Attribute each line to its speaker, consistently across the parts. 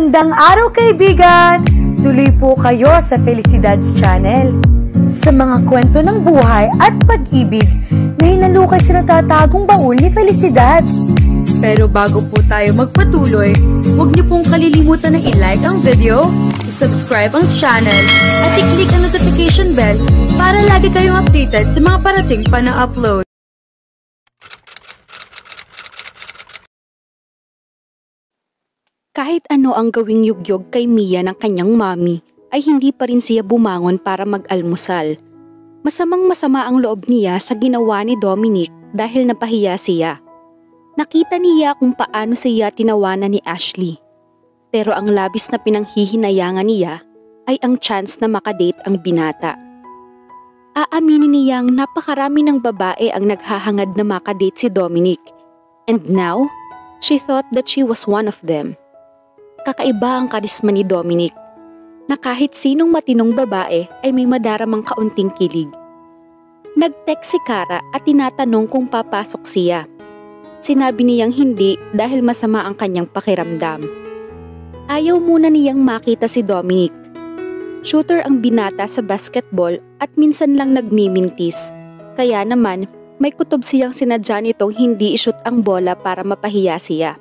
Speaker 1: Magandang araw kaibigan! Tuloy po kayo sa Felicidad's Channel. Sa mga kwento ng buhay at pag-ibig na hinalukay sa natatagong baul ni Felicidad. Pero bago po tayo magpatuloy, huwag niyo pong kalilimutan na i-like ang video, i-subscribe ang channel, at i-click ang notification bell para lagi kayong updated sa mga parating pa na upload.
Speaker 2: Kahit ano ang gawing yugyog kay Mia ng kanyang mami, ay hindi pa rin siya bumangon para mag-almusal. Masamang-masama ang loob niya sa ginawa ni Dominic dahil napahiya siya. Nakita niya kung paano siya tinawanan ni Ashley. Pero ang labis na pinanghihinayangan niya ay ang chance na makadate ang binata. Aaminin niyang napakarami ng babae ang naghahangad na makadate si Dominic. And now, she thought that she was one of them. Kakaiba ang karisma ni Dominic, na kahit sinong matinong babae ay may madaramang kaunting kilig. Nag-text si Kara at tinatanong kung papasok siya. Sinabi niyang hindi dahil masama ang kanyang pakiramdam. Ayaw muna niyang makita si Dominic. Shooter ang binata sa basketball at minsan lang nagmimintis. Kaya naman, may kutob siyang sinadya nitong hindi ishoot ang bola para mapahiya siya.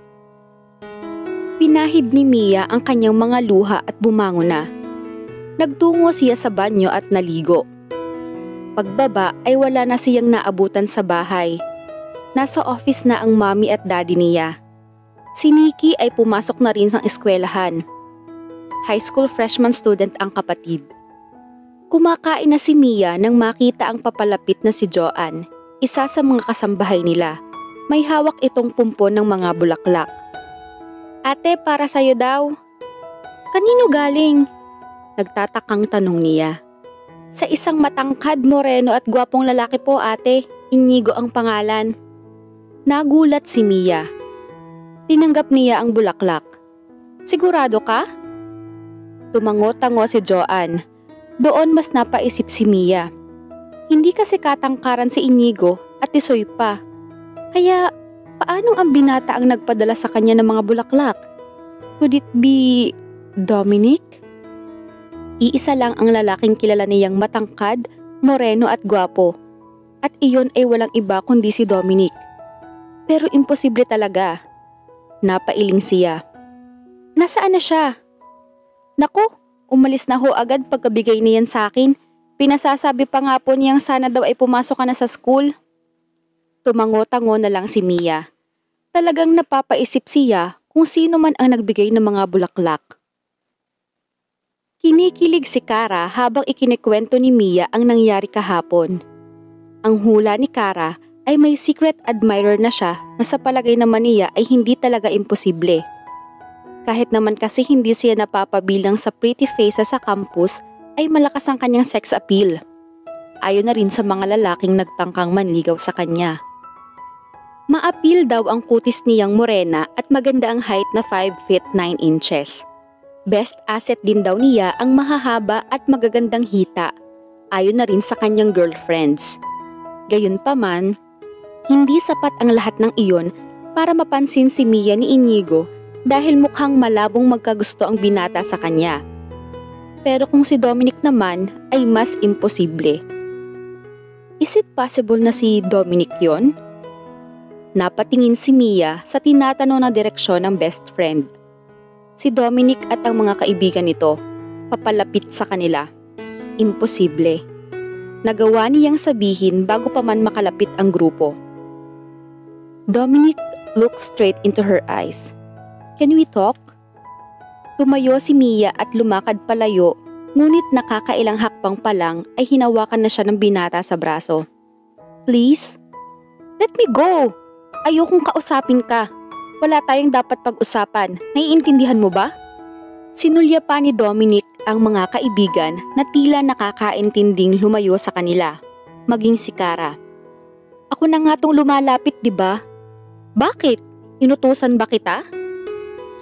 Speaker 2: Pinahid ni Mia ang kanyang mga luha at bumangon na. Nagtungo siya sa banyo at naligo. Pagbaba ay wala na siyang naabutan sa bahay. Nasa office na ang mommy at daddy niya. Si Nikki ay pumasok na rin sa eskwelahan. High school freshman student ang kapatid. Kumakain na si Mia nang makita ang papalapit na si Joanne, isa sa mga kasambahay nila. May hawak itong pumpon ng mga bulaklak. Ate, para sa'yo daw. Kanino galing? Nagtatakang tanong niya. Sa isang matangkad, moreno at gwapong lalaki po, ate. Inigo ang pangalan. Nagulat si Mia. Tinanggap niya ang bulaklak. Sigurado ka? Tumango-tango si Joanne. Doon mas napaisip si Mia. Hindi kasi katangkaran si Inigo at tisoy pa. Kaya paanong ang binata ang nagpadala sa kanya ng mga bulaklak? Could it be Dominic? Iisa lang ang lalaking kilala niyang matangkad, moreno at gwapo. At iyon ay walang iba kundi si Dominic. Pero imposible talaga. Napailing siya. Nasaan na siya? Naku, umalis na ho agad pagkabigay niyan sa akin. Pinasasabi pa nga po niyang sana daw ay pumasok ka na sa school. Tumango-tango na lang si Mia. Talagang napapaisip siya kung sino man ang nagbigay ng mga bulaklak. Kinikilig si Kara habang ikinikwento ni Mia ang nangyari kahapon. Ang hula ni Kara ay may secret admirer na siya na sa palagay naman niya ay hindi talaga imposible. Kahit naman kasi hindi siya napapabilang sa pretty faces sa campus ay malakas ang kanyang sex appeal. Ayon na rin sa mga lalaking nagtangkang manligaw sa kanya. Ma-appeal daw ang kutis niyang morena at maganda ang height na 5 feet 9 inches. Best asset din daw niya ang mahahaba at magagandang hita, ayon na rin sa kanyang girlfriends. Gayunpaman, hindi sapat ang lahat ng iyon para mapansin si Mia ni Inigo dahil mukhang malabong magkagusto ang binata sa kanya. Pero kung si Dominic naman ay mas imposible. Is it possible na si Dominic yon? Napatingin si Mia sa tinatanong na direksyon ng best friend. Si Dominic at ang mga kaibigan nito, papalapit sa kanila. Imposible. Nagawa niyang sabihin bago pa man makalapit ang grupo. Dominic looked straight into her eyes. Can we talk? Tumayo si Mia at lumakad palayo, ngunit nakakailang hakbang pa lang ay hinawakan na siya ng binata sa braso. Please? Let me go! Ayokong kausapin ka. Wala tayong dapat pag-usapan. Naiintindihan mo ba? Sinulya pa ni Dominic ang mga kaibigan na tila nakakaintinding lumayo sa kanila, maging si Kara. Ako na nga tong lumalapit, di ba? Bakit? Inutusan ba kita?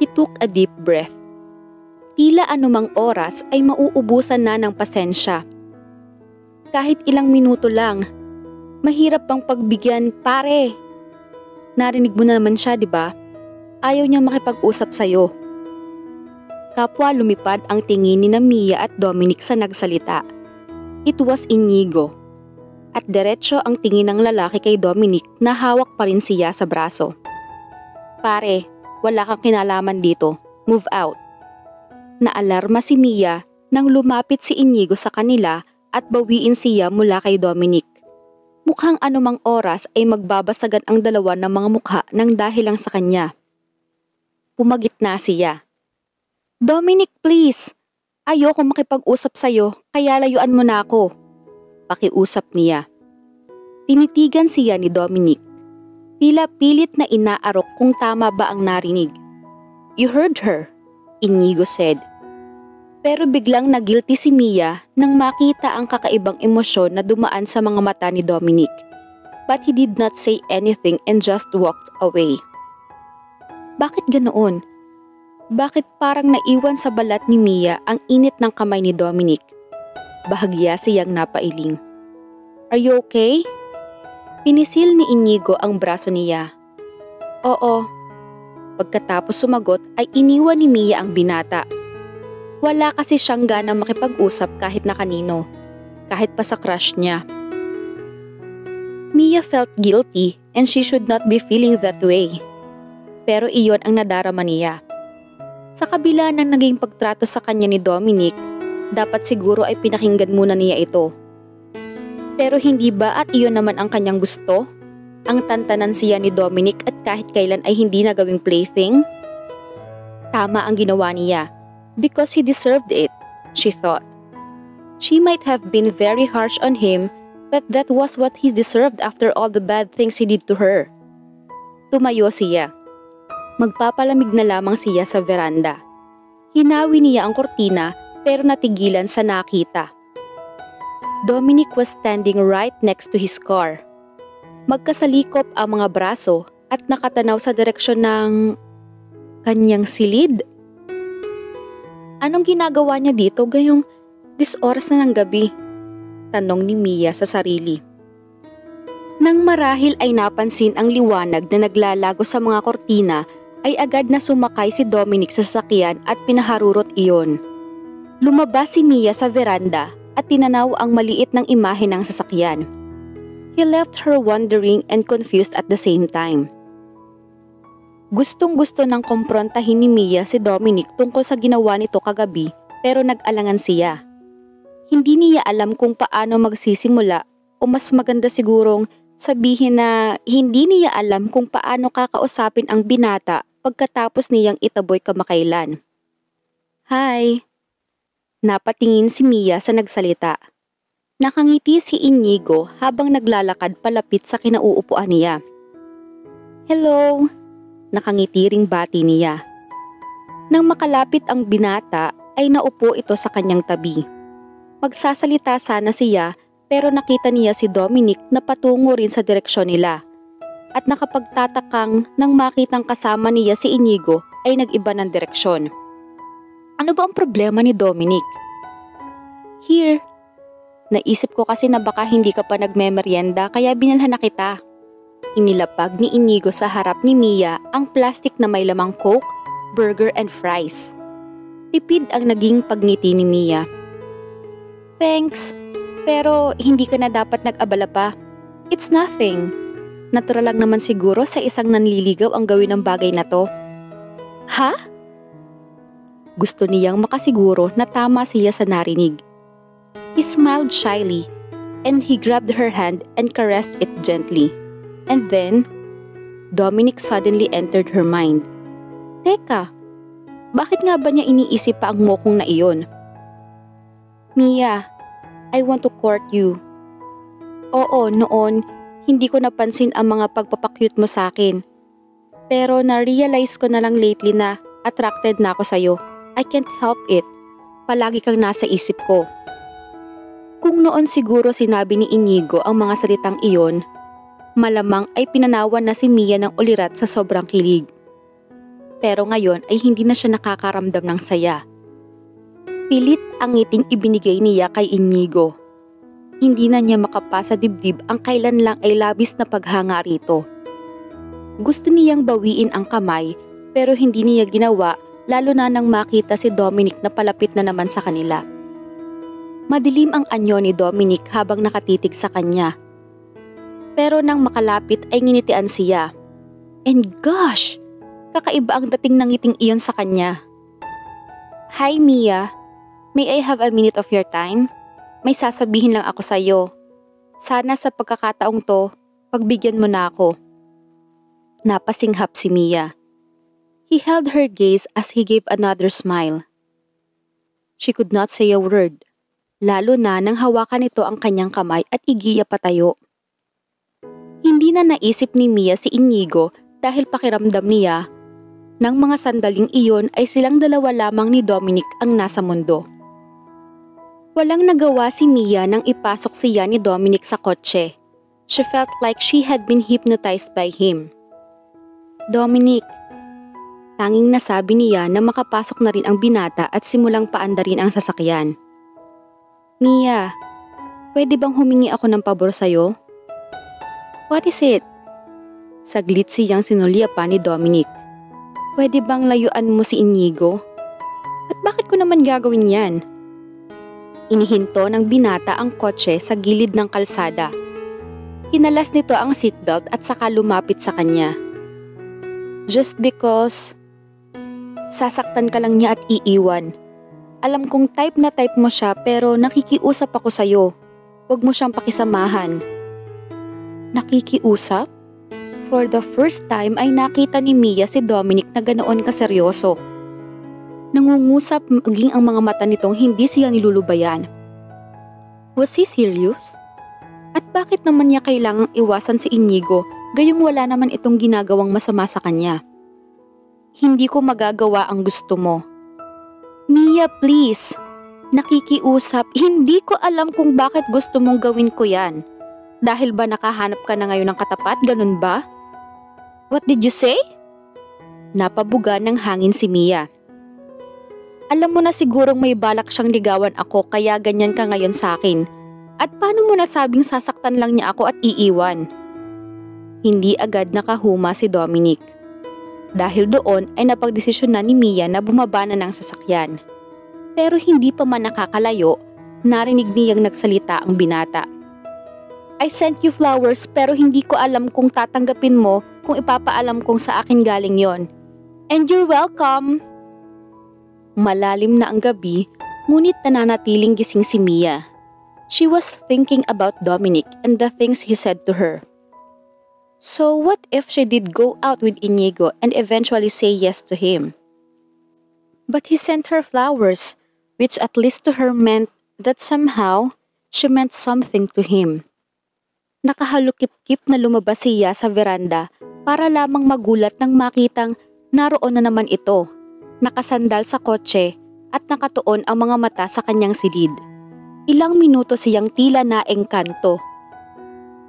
Speaker 2: He took a deep breath. Tila anumang oras ay mauubusan na ng pasensya. Kahit ilang minuto lang, mahirap bang pagbigyan, pare? Narinig mo na naman siya, di ba? Ayaw niya makipag-usap sa'yo. Kapwa lumipad ang tingin ni Mia at Dominic sa nagsalita. It was Inigo. At diretso ang tingin ng lalaki kay Dominic na hawak pa rin siya sa braso. Pare, wala kang kinalaman dito. Move out. Naalarma si Mia nang lumapit si Inigo sa kanila at bawiin siya mula kay Dominic. Mukhang anumang oras ay magbabasagan ang dalawa ng mga mukha nang dahil lang sa kanya. Pumagitna siya. Dominic, please! Ayoko makipag-usap sa'yo, kaya layuan mo na ako. Pakiusap niya. Tinitigan siya ni Dominic. Tila pilit na inaarok kung tama ba ang narinig. You heard her, Inigo said. Pero biglang nagilty si Mia nang makita ang kakaibang emosyon na dumaan sa mga mata ni Dominic. But he did not say anything and just walked away. Bakit ganoon? Bakit parang naiwan sa balat ni Mia ang init ng kamay ni Dominic? Bahagya siyang napailing. Are you okay? Pinisil ni Inigo ang braso niya. Oo. Pagkatapos sumagot ay iniwan ni Mia ang binata. Wala kasi siyang ganang makipag-usap kahit na kanino, kahit pa sa crush niya. Mia felt guilty and she should not be feeling that way. Pero iyon ang nadarama niya. Sa kabila ng naging pagtrato sa kanya ni Dominic, dapat siguro ay pinakinggan muna niya ito. Pero hindi ba at iyon naman ang kanyang gusto? Ang tantanan siya ni Dominic at kahit kailan ay hindi na gawing plaything? Tama ang ginawa niya, because he deserved it, she thought. She might have been very harsh on him, but that was what he deserved after all the bad things he did to her. Tumayo siya. Magpapalamig na lamang siya sa veranda. Hinawi niya ang kortina pero natigilan sa nakita. Dominic was standing right next to his car. Magkasalikop ang mga braso at nakatanaw sa direksyon ng kanyang silid. Anong ginagawa niya dito gayong oras na ng gabi? Tanong ni Mia sa sarili. Nang marahil ay napansin ang liwanag na naglalago sa mga kortina, ay agad na sumakay si Dominic sa sasakyan at pinaharurot iyon. Lumabas si Mia sa veranda at tinanaw ang maliit ng imahe ng sasakyan. He left her wondering and confused at the same time. Gustong-gusto nang kumprontahin ni Mia si Dominic tungkol sa ginawa nito kagabi pero nag-alangan siya. Hindi niya alam kung paano magsisimula o mas maganda sigurong sabihin na hindi niya alam kung paano kakausapin ang binata pagkatapos niyang itaboy kamakailan. Hi! Napatingin si Mia sa nagsalita. Nakangiti si Inigo habang naglalakad palapit sa kinauupuan niya. Hello! Nakangiti ring bati niya. Nang makalapit ang binata ay naupo ito sa kanyang tabi. Magsasalita sana siya pero nakita niya si Dominic na patungo rin sa direksyon nila. At nakapagtatakang nang makitang kasama niya si Inigo ay nag-iba ng direksyon. Ano ba ang problema ni Dominic? Here. Naisip ko kasi na baka hindi ka pa nagmemeryenda kaya binalhan na kita. Inilapag ni Inigo sa harap ni Mia ang plastic na may lamang Coke, burger and fries. Tipid ang naging pagngiti ni Mia. Thanks, pero hindi ka na dapat nag-abala pa. It's nothing. Natural lang naman siguro sa isang nanliligaw ang gawin ng bagay na to. Ha? Gusto niyang makasiguro na tama siya sa narinig. He smiled shyly and he grabbed her hand and caressed it gently. And then, Dominic suddenly entered her mind. Teka, bakit nga ba niya iniisip pa ang mokong na iyon? Mia, I want to court you. Oo, noon, hindi ko napansin ang mga pagpapakyut mo sa akin. Pero na-realize ko na lang lately na attracted na ako sa'yo. I can't help it. Palagi kang nasa isip ko. Kung noon siguro sinabi ni Inigo ang mga salitang iyon, malamang ay pinanawan na si Mia ng ulirat sa sobrang kilig. Pero ngayon ay hindi na siya nakakaramdam ng saya. Pilit ang ngiting ibinigay niya kay Inigo. Hindi na niya makapasa dibdib ang kailan lang ay labis na paghanga rito. Gusto niyang bawiin ang kamay pero hindi niya ginawa lalo na nang makita si Dominic na palapit na naman sa kanila. Madilim ang anyo ni Dominic habang nakatitig sa kanya. Pero nang makalapit ay nginitian siya. And gosh! Kakaiba ang dating ng ngiting iyon sa kanya. Hi Mia, may I have a minute of your time? May sasabihin lang ako sa'yo. Sana sa pagkakataong to, pagbigyan mo na ako. Napasinghap si Mia. He held her gaze as he gave another smile. She could not say a word, lalo na nang hawakan nito ang kanyang kamay at igiya patayo. Hindi na naisip ni Mia si Inigo dahil pakiramdam niya, nang mga sandaling iyon ay silang dalawa lamang ni Dominic ang nasa mundo. Walang nagawa si Mia nang ipasok siya ni Dominic sa kotse. She felt like she had been hypnotized by him. Dominic, tanging nasabi niya na makapasok na rin ang binata at simulang paandarin ang sasakyan. Mia, pwede bang humingi ako ng pabor sa'yo? What is it? Saglit siyang sinulya pa ni Dominic. Pwede bang layuan mo si Inigo? At bakit ko naman gagawin yan? Inihinto ng binata ang kotse sa gilid ng kalsada. Hinalas nito ang seatbelt at saka lumapit sa kanya. Just because sasaktan ka lang niya at iiwan. Alam kong type na type mo siya pero nakikiusap ako sa'yo. Huwag mo siyang pakisamahan. Nakikiusap? For the first time ay nakita ni Mia si Dominic na ganoon kaseryoso. Nangungusap maging ang mga mata nitong hindi siya nilulubayan. Was he serious? At bakit naman niya kailangang iwasan si Inigo gayong wala naman itong ginagawang masama sa kanya? Hindi ko magagawa ang gusto mo. Mia, please. Nakikiusap, hindi ko alam kung bakit gusto mong gawin ko yan. Dahil ba nakahanap ka na ngayon ng katapat, ganun ba? What did you say? Napabuga ng hangin si Mia. Alam mo na sigurong may balak siyang ligawan ako kaya ganyan ka ngayon sa akin. At paano mo nasabing sasaktan lang niya ako at iiwan? Hindi agad nakahuma si Dominic. Dahil doon ay napagdesisyon na ni Mia na bumaba na ng sasakyan. Pero hindi pa man nakakalayo, narinig niyang nagsalita ang binata. I sent you flowers pero hindi ko alam kung tatanggapin mo kung ipapaalam kong sa akin galing yon. And you're welcome! Malalim na ang gabi, ngunit nananatiling gising si Mia. She was thinking about Dominic and the things he said to her. So what if she did go out with Inigo and eventually say yes to him? But he sent her flowers, which at least to her meant that somehow she meant something to him. Nakahalukip-kip na lumabas siya sa veranda para lamang magulat nang makitang naroon na naman ito, nakasandal sa kotse at nakatuon ang mga mata sa kanyang silid. Ilang minuto siyang tila naengkanto.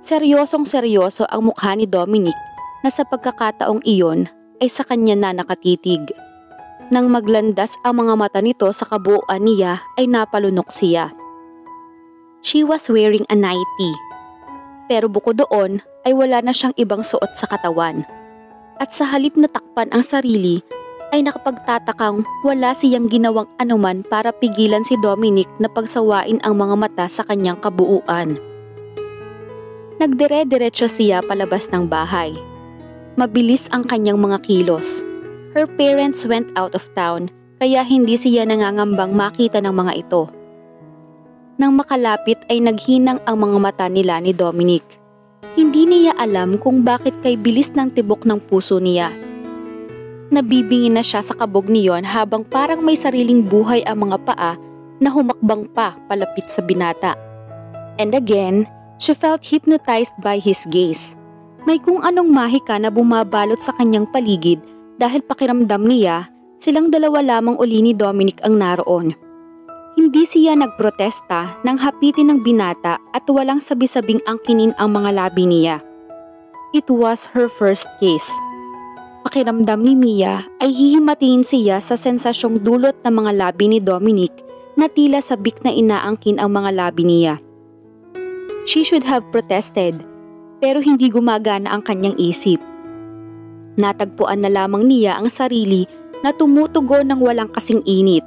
Speaker 2: Seryosong seryoso ang mukha ni Dominic na sa pagkakataong iyon ay sa kanya na nakatitig. Nang maglandas ang mga mata nito sa kabuuan niya ay napalunok siya. She was wearing a nightie. Pero bukod doon ay wala na siyang ibang suot sa katawan. At sa halip na takpan ang sarili ay nakapagtatakang wala siyang ginawang anuman para pigilan si Dominic na pagsawain ang mga mata sa kanyang kabuuan. Nagdire-diretso siya palabas ng bahay. Mabilis ang kanyang mga kilos. Her parents went out of town kaya hindi siya nangangambang makita ng mga ito. Nang makalapit ay naghinang ang mga mata nila ni Dominic. Hindi niya alam kung bakit kay bilis ng tibok ng puso niya. Nabibingin na siya sa kabog niyon habang parang may sariling buhay ang mga paa na humakbang pa palapit sa binata. And again, she felt hypnotized by his gaze. May kung anong mahika na bumabalot sa kanyang paligid dahil pakiramdam niya silang dalawa lamang uli ni Dominic ang naroon. Hindi siya nagprotesta nang hapitin ng binata at walang sabi-sabing angkinin ang mga labi niya. It was her first kiss. Pakiramdam ni Mia ay hihimatiin siya sa sensasyong dulot ng mga labi ni Dominic na tila sabik na inaangkin ang mga labi niya. She should have protested, pero hindi gumagana ang kanyang isip. Natagpuan na lamang niya ang sarili na tumutugo ng walang kasing init.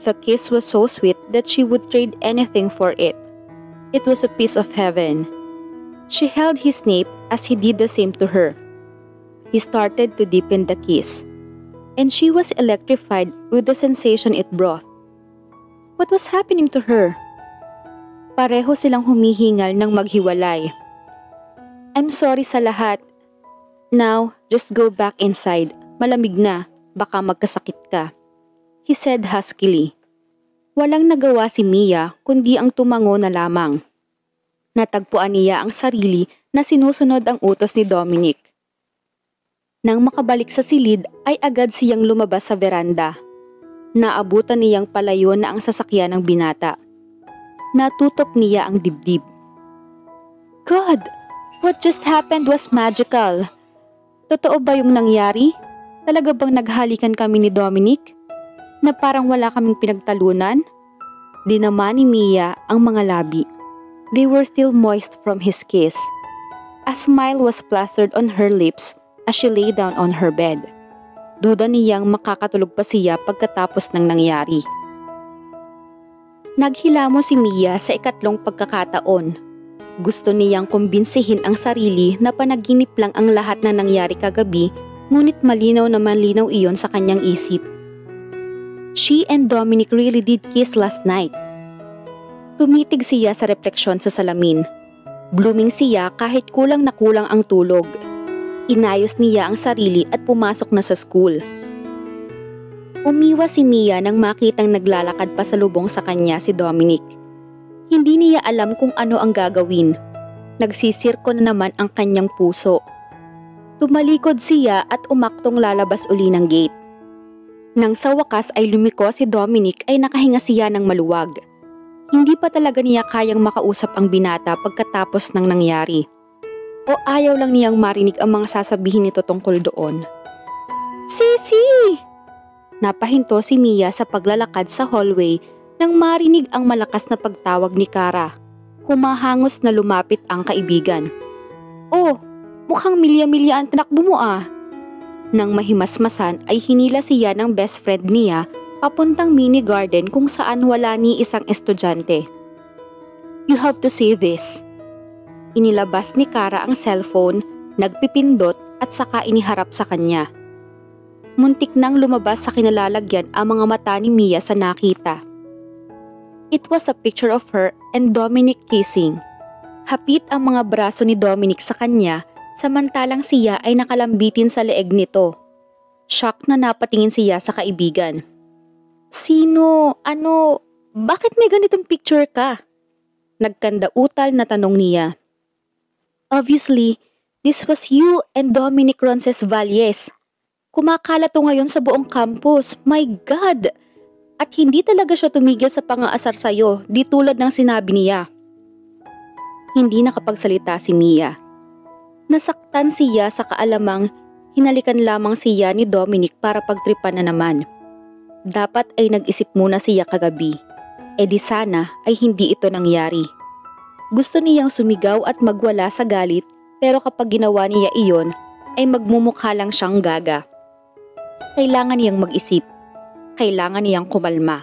Speaker 2: The kiss was so sweet that she would trade anything for it. It was a piece of heaven. She held his nape as he did the same to her. He started to deepen the kiss, and she was electrified with the sensation it brought. What was happening to her? Pareho silang humihingal ng maghiwalay. I'm sorry sa lahat. Now, just go back inside. Malamig na, baka magkasakit ka. He said huskily. Walang nagawa si Mia kundi ang tumango na lamang. Natagpuan niya ang sarili na sinusunod ang utos ni Dominic. Nang makabalik sa silid ay agad siyang lumabas sa veranda. Naabutan niyang palayo na ang sasakyan ng binata. Natutop niya ang dibdib. God! What just happened was magical. Totoo ba yung nangyari? Talaga bang naghalikan kami ni Dominic? Na parang wala kaming pinagtalunan? Dinaman ni Mia ang mga labi. They were still moist from his kiss. A smile was plastered on her lips as she lay down on her bed. Duda niyang makakatulog pa siya pagkatapos ng nangyari. Naghilamo si Mia sa ikatlong pagkakataon. Gusto niyang kumbinsihin ang sarili na panaginip lang ang lahat na nangyari kagabi, ngunit malinaw na malinaw iyon sa kanyang isip. She and Dominic really did kiss last night. Tumitig siya sa refleksyon sa salamin. Blooming siya kahit kulang na kulang ang tulog. Inayos niya ang sarili at pumasok na sa school. Umiwas si Mia nang makitang naglalakad pa sa lubong sa kanya si Dominic. Hindi niya alam kung ano ang gagawin. Nagsisirko na naman ang kanyang puso. Tumalikod siya at umaktong lalabas uli ng gate. Nang sa wakas ay lumiko si Dominic ay nakahinga siya ng maluwag. Hindi pa talaga niya kayang makausap ang binata pagkatapos ng nangyari. O ayaw lang niyang marinig ang mga sasabihin nito tungkol doon. Sisi! Napahinto si Mia sa paglalakad sa hallway nang marinig ang malakas na pagtawag ni Kara. Humahangos na lumapit ang kaibigan. Oh, mukhang milya-milya ang tinakbo mo ah. Nang mahimasmasan ay hinila siya ng best friend niya papuntang mini garden kung saan wala ni isang estudyante. You have to see this. Inilabas ni Kara ang cellphone, nagpipindot at saka iniharap sa kanya. Muntik nang lumabas sa kinalalagyan ang mga mata ni Mia sa nakita. It was a picture of her and Dominic kissing. Hapit ang mga braso ni Dominic sa kanya, samantalang siya ay nakalambitin sa leeg nito. Shock na napatingin siya sa kaibigan. Sino? Ano? Bakit may ganitong picture ka? Nagkandautal na tanong niya. Obviously, this was you and Dominic Roncesvalles. Kumakala to ngayon sa buong campus. My God! At hindi talaga siya tumigil sa pang-aasar sa'yo, di tulad ng sinabi niya. Hindi nakapagsalita si Mia. Nasaktan siya sa kaalamang hinalikan lamang siya ni Dominic para pagtripan na naman. Dapat ay nag-isip muna siya kagabi. E di sana ay hindi ito nangyari. Gusto niyang sumigaw at magwala sa galit, pero kapag ginawa niya iyon ay magmumukha lang siyang gaga. Kailangan niyang mag-isip. Kailangan niyang kumalma.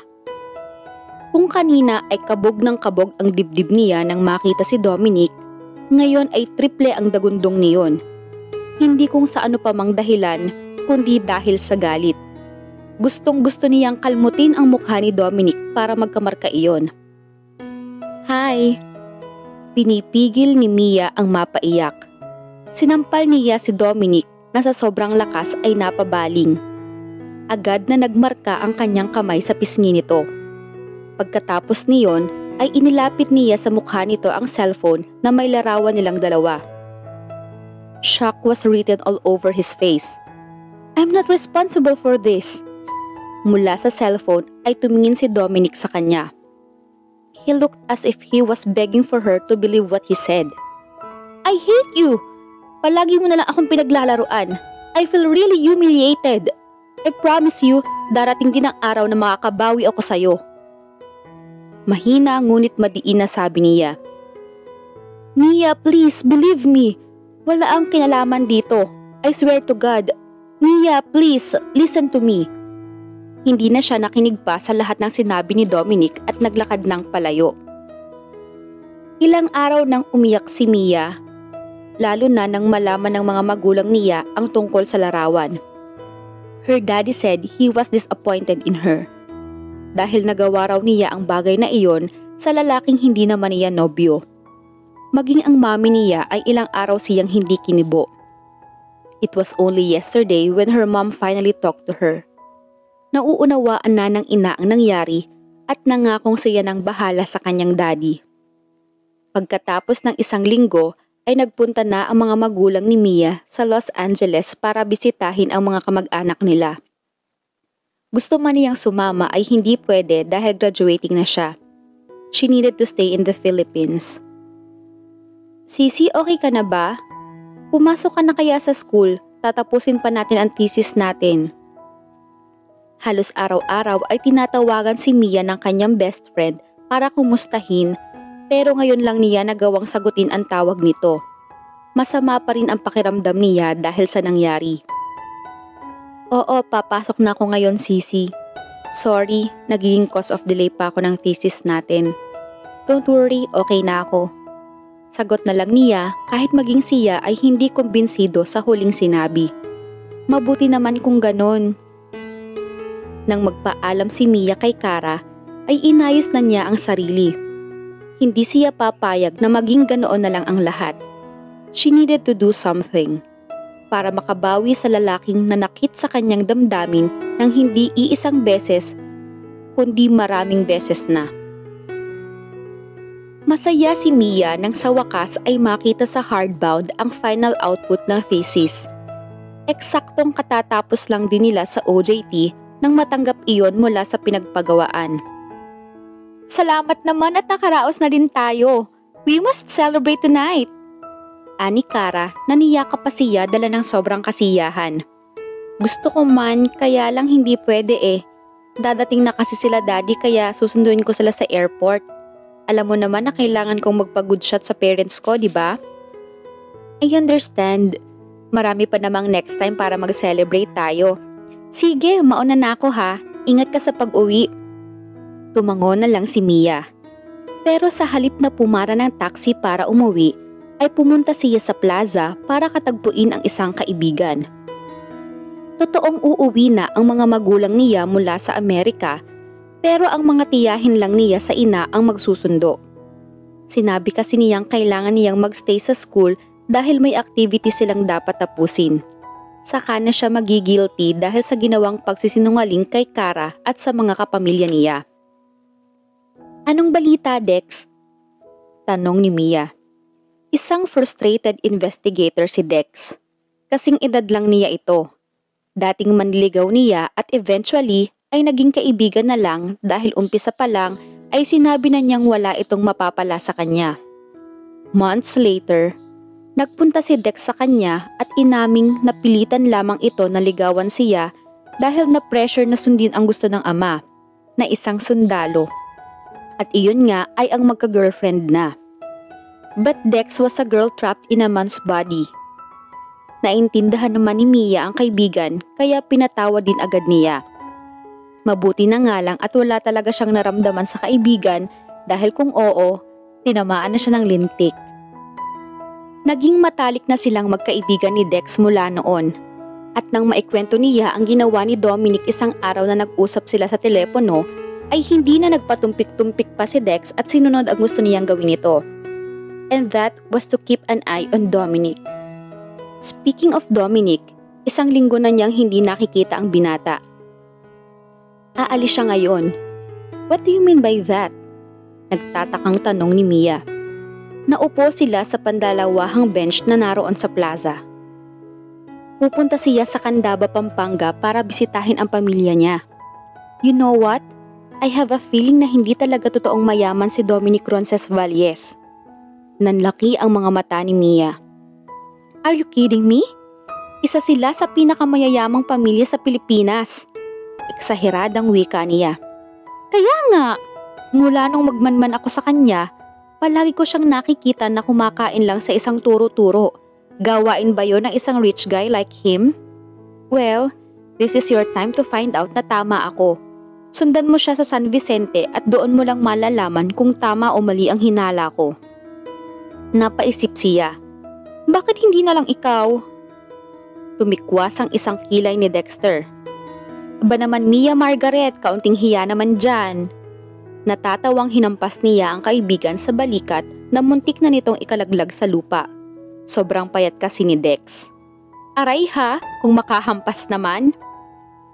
Speaker 2: Kung kanina ay kabog ng kabog ang dibdib niya nang makita si Dominic, ngayon ay triple ang dagundong niyon. Hindi kung sa ano pa mang dahilan, kundi dahil sa galit. Gustong gusto niyang kalmutin ang mukha ni Dominic para magkamarka iyon. Hi! Pinipigil ni Mia ang mapaiyak. Sinampal niya si Dominic na sa sobrang lakas ay napabaling. Agad na nagmarka ang kanyang kamay sa pisngi nito. Pagkatapos niyon ay inilapit niya sa mukha nito ang cellphone na may larawan nilang dalawa. Shock was written all over his face. I'm not responsible for this. Mula sa cellphone ay tumingin si Dominic sa kanya. He looked as if he was begging for her to believe what he said. I hate you! Palagi mo na lang akong pinaglalaruan. I feel really humiliated. I promise you, darating din ang araw na makakabawi ako sa'yo. Mahina ngunit madiin na sabi niya. Mia, please, believe me. Wala ang kinalaman dito. I swear to God. Mia, please, listen to me. Hindi na siya nakinig pa sa lahat ng sinabi ni Dominic at naglakad ng palayo. Ilang araw nang umiyak si Mia, lalo na nang malaman ng mga magulang niya ang tungkol sa larawan. Her daddy said he was disappointed in her. Dahil nagawa raw niya ang bagay na iyon sa lalaking hindi naman niya nobyo. Maging ang mami niya ay ilang araw siyang hindi kinibo. It was only yesterday when her mom finally talked to her. Nauunawaan na ng ina ang nangyari at nangakong siya ng bahala sa kanyang daddy. Pagkatapos ng isang linggo ay nagpunta na ang mga magulang ni Mia sa Los Angeles para bisitahin ang mga kamag-anak nila. Gusto man niyang sumama ay hindi pwede dahil graduating na siya. She needed to stay in the Philippines. Sisi, okay ka na ba? Pumasok ka na kaya sa school? Tatapusin pa natin ang thesis natin. Halos araw-araw ay tinatawagan si Mia ng kanyang best friend para kumustahin, pero ngayon lang niya nagawang sagutin ang tawag nito. Masama pa rin ang pakiramdam niya dahil sa nangyari. Oo, papasok na ako ngayon, Sisi. Sorry, nagiging cause of delay pa ako ng thesis natin. Don't worry, okay na ako. Sagot na lang niya kahit maging siya ay hindi kumbinsido sa huling sinabi. Mabuti naman kung ganon. Nang magpaalam si Mia kay Kara, ay inayos na niya ang sarili. Hindi siya papayag na maging ganoon na lang ang lahat. She needed to do something para makabawi sa lalaking nanakit sa kanyang damdamin ng hindi iisang beses, kundi maraming beses na. Masaya si Mia nang sa wakas ay makita sa hardbound ang final output ng thesis. Eksaktong katatapos lang din nila sa OJT nang matanggap iyon mula sa pinagpagawaan. Salamat naman at nakaraos na din tayo. We must celebrate tonight. Ani Kara na niyakap pa siya dala ng sobrang kasiyahan. Gusto ko man, kaya lang hindi pwede eh. Dadating na kasi sila daddy kaya susunduin ko sila sa airport. Alam mo naman na kailangan kong magpa-good shot sa parents ko, di ba? I understand. Marami pa namang next time para mag-celebrate tayo. Sige, mauna na ako ha. Ingat ka sa pag-uwi. Tumango na lang si Mia. Pero sa halip na pumara ng taxi para umuwi, ay pumunta siya sa plaza para katagpuin ang isang kaibigan. Totoong uuwi na ang mga magulang niya mula sa Amerika, pero ang mga tiyahin lang niya sa ina ang magsusundo. Sinabi kasi niyang kailangan niyang magstay sa school dahil may activity silang dapat tapusin. Saka na siya magigilty dahil sa ginawang pagsisinungaling kay Kara at sa mga kapamilya niya. Anong balita, Dex? Tanong ni Mia. Isang frustrated investigator si Dex. Kasing edad lang niya ito. Dating manliligaw niya at eventually ay naging kaibigan na lang dahil umpisa pa lang ay sinabi na niyang wala itong mapapala sa kanya. Months later, nagpunta si Dex sa kanya at inaming napilitan lamang ito na ligawan siya dahil na-pressure na sundin ang gusto ng ama, na isang sundalo. At iyon nga ay ang magka-girlfriend na. But Dex was a girl trapped in a man's body. Naintindahan naman ni Mia ang kaibigan kaya pinatawad din agad niya. Mabuti na nga lang at wala talaga siyang naramdaman sa kaibigan dahil kung oo, tinamaan na siya ng lintik. Naging matalik na silang magkaibigan ni Dex mula noon. At nang maikwento niya ang ginawa ni Dominic isang araw na nag-usap sila sa telepono, ay hindi na nagpatumpik-tumpik pa si Dex at sinunod ang gusto niyang gawin ito. And that was to keep an eye on Dominic. Speaking of Dominic, isang linggo na niyang hindi nakikita ang binata. Aalis siya ngayon. What do you mean by that? Nagtatakang tanong ni Mia. Naupo sila sa pandalawahang bench na naroon sa plaza. Pupunta siya sa Candaba, Pampanga para bisitahin ang pamilya niya. You know what? I have a feeling na hindi talaga totoong mayaman si Dominic Roncesvalles. Nanlaki ang mga mata ni Mia. Are you kidding me? Isa sila sa pinakamayayamang pamilya sa Pilipinas. Eksaheradang wika niya. Kaya nga, mula nung magmanman ako sa kanya, palagi ko siyang nakikita na kumakain lang sa isang turo-turo. Gawain ba yon ng isang rich guy like him? Well, this is your time to find out na tama ako. Sundan mo siya sa San Vicente at doon mo lang malalaman kung tama o mali ang hinala ko. Napaisip siya. Bakit hindi na lang ikaw? Tumikwas ang isang kilay ni Dexter. Aba naman Mia Margaret, kaunting hiya naman dyan. Natatawang hinampas niya ang kaibigan sa balikat na muntik na nitong ikalaglag sa lupa. Sobrang payat kasi ni Dex. Aray ha, kung makahampas naman.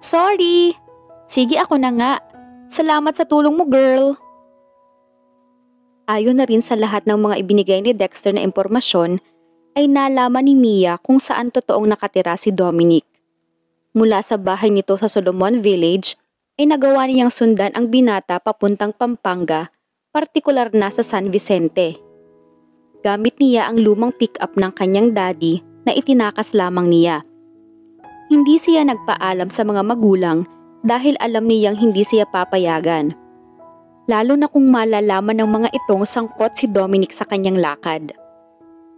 Speaker 2: Sorry! Sige ako na nga. Salamat sa tulong mo girl. Ayon na rin sa lahat ng mga ibinigay ni Dexter na impormasyon, ay nalaman ni Mia kung saan totoong nakatira si Dominic. Mula sa bahay nito sa Solomon Village, ay nagawa niyang sundan ang binata papuntang Pampanga, partikular na sa San Vicente. Gamit niya ang lumang pick-up ng kanyang daddy na itinakas lamang niya. Hindi siya nagpaalam sa mga magulang dahil alam niyang hindi siya papayagan. Lalo na kung malalaman ng mga itong sangkot si Dominic sa kanyang lakad.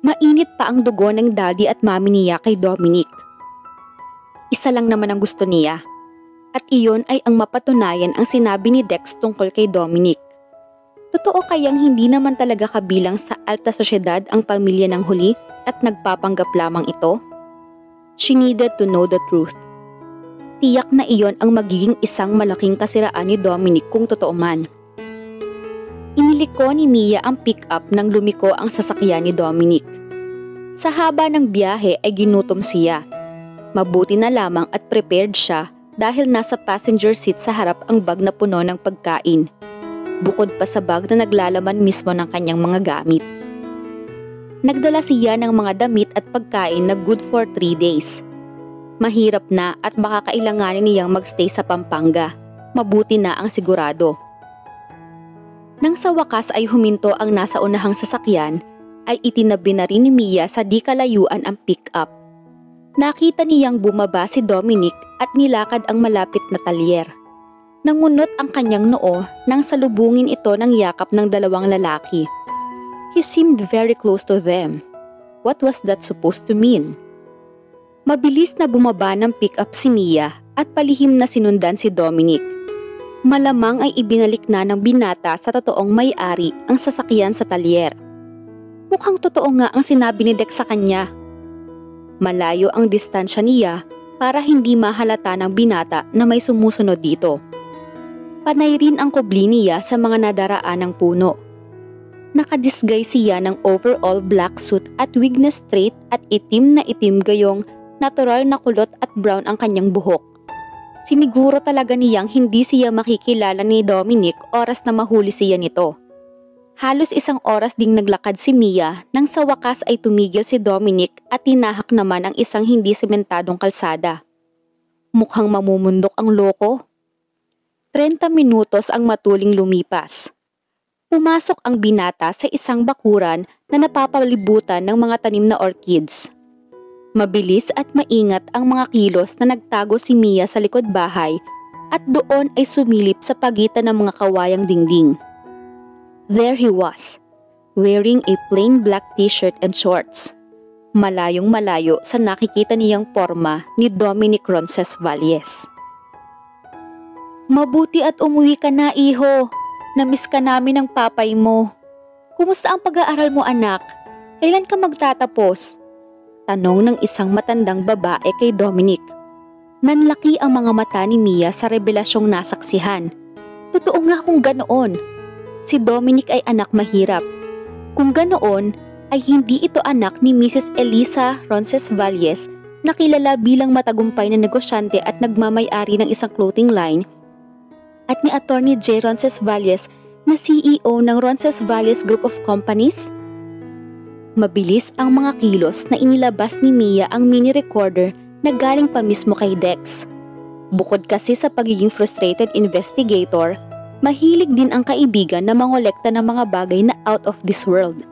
Speaker 2: Mainit pa ang dugo ng daddy at mami niya kay Dominic. Isa lang naman ang gusto niya. At iyon ay ang mapatunayan ang sinabi ni Dex tungkol kay Dominic. Totoo kayang hindi naman talaga kabilang sa alta sosyedad ang pamilya ng huli at nagpapanggap lamang ito? She needed to know the truth. Tiyak na iyon ang magiging isang malaking kasiraan ni Dominic kung totoo man. Iniliko ni Mia ang pick-up nang lumiko ang sasakyan ni Dominic. Sa haba ng biyahe ay ginutom siya. Mabuti na lamang at prepared siya dahil nasa passenger seat sa harap ang bag na puno ng pagkain. Bukod pa sa bag na naglalaman mismo ng kanyang mga gamit. Nagdala siya ng mga damit at pagkain na good for 3 days. Mahirap na at baka kailanganin niyang magstay sa Pampanga. Mabuti na ang sigurado. Nang sa wakas ay huminto ang nasa unahang sasakyan, ay itinabi na rin ni Mia sa di kalayuan ang pick-up. Nakita niyang bumaba si Dominic at nilakad ang malapit na talyer. Nangunot ang kanyang noo nang salubungin ito ng yakap ng dalawang lalaki. He seemed very close to them. What was that supposed to mean? Mabilis na bumaba ng pick-up si Mia at palihim na sinundan si Dominic. Malamang ay ibinalik na ng binata sa totoong may-ari ang sasakyan sa talyer. Mukhang totoo nga ang sinabi ni Dex sa kanya. Malayo ang distansya niya para hindi mahalata ng binata na may sumusunod dito. Panay rin ang kubli niya sa mga nadaraan ng puno. Nakadisguise siya ng overall black suit at wig na straight at itim na itim gayong natural na kulot at brown ang kanyang buhok. Siniguro talaga niyang hindi siya makikilala ni Dominic oras na mahuli siya nito. Halos 1 oras ding naglakad si Mia nang sa wakas ay tumigil si Dominic at tinahak naman ang isang hindi sementadong kalsada. Mukhang mamumundok ang loko. 30 minutos ang matuling lumipas. Pumasok ang binata sa isang bakuran na napapalibutan ng mga tanim na orchids. Mabilis at maingat ang mga kilos na nagtago si Mia sa likod bahay at doon ay sumilip sa pagitan ng mga kawayang dingding. There he was, wearing a plain black t-shirt and shorts. Malayong malayo sa nakikita niyang porma ni Dominic Roncesvalles. Mabuti at umuwi ka na, iho. Namiss ka namin ng papay mo. Kumusta ang pag-aaral mo, anak? Kailan ka magtatapos? Tanong ng isang matandang babae kay Dominic. Nanlaki ang mga mata ni Mia sa revelasyong nasaksihan. Totoo nga kung ganoon. Si Dominic ay anak mahirap. Kung ganoon, ay hindi ito anak ni Mrs. Elisa Roncesvalles na kilala bilang matagumpay na negosyante at nagmamay-ari ng isang clothing line at ni Attorney J. Roncesvalles na CEO ng Roncesvalles Group of Companies? Mabilis ang mga kilos na inilabas ni Mia ang mini recorder na galing pa mismo kay Dex. Bukod kasi sa pagiging frustrated investigator, mahilig din ang kaibigan na mangolekta ng mga bagay na out of this world.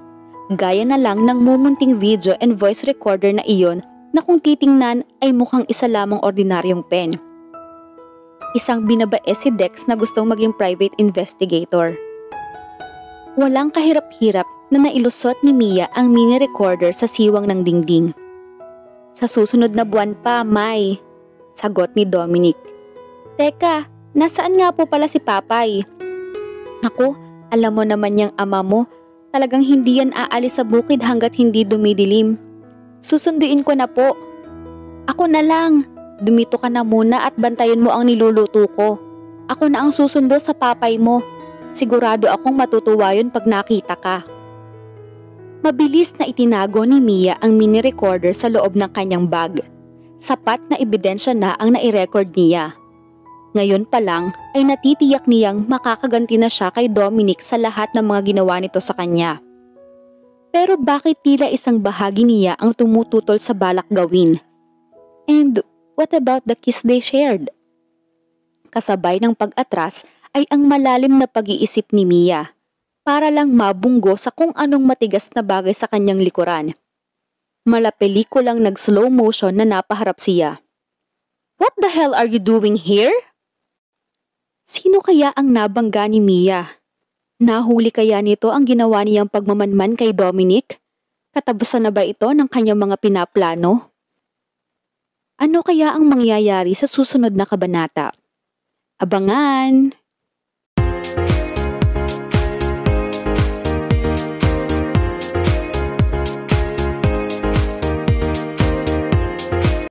Speaker 2: Gaya na lang ng mumunting video and voice recorder na iyon na kung titingnan ay mukhang isa lamang ordinaryong pen. Isang binabae si Dex na gustong maging private investigator. Walang kahirap-hirap na nailusot ni Mia ang mini recorder sa siwang ng dingding. Sa susunod na buwan pa, May. Sagot ni Dominic. Teka, nasaan nga po pala si Papay? Naku, alam mo naman yung ama mo, talagang hindi yan aalis sa bukid hanggat hindi dumidilim. Susunduin ko na po. Ako na lang. Dumito ka na muna at bantayan mo ang niluluto ko. Ako na ang susundo sa papay mo. Sigurado akong matutuwa yun pag nakita ka. Mabilis na itinago ni Mia ang mini recorder sa loob ng kanyang bag. Sapat na ebidensya na ang nai-record niya. Ngayon pa lang ay natitiyak niyang makakaganti na siya kay Dominic sa lahat ng mga ginawa nito sa kanya. Pero bakit tila isang bahagi niya ang tumututol sa balak gawin? And what about the kiss they shared? Kasabay ng pag-atras ay ang malalim na pag-iisip ni Mia para lang mabunggo sa kung anong matigas na bagay sa kanyang likuran. Malapelikulang nag-slow motion na napaharap siya. What the hell are you doing here? Sino kaya ang nabangga ni Mia? Nahuli kaya nito ang ginawa niyang pagmamanman kay Dominic? Katapusan na ba ito ng kanyang mga pinaplano? Ano kaya ang mangyayari sa susunod na kabanata? Abangan!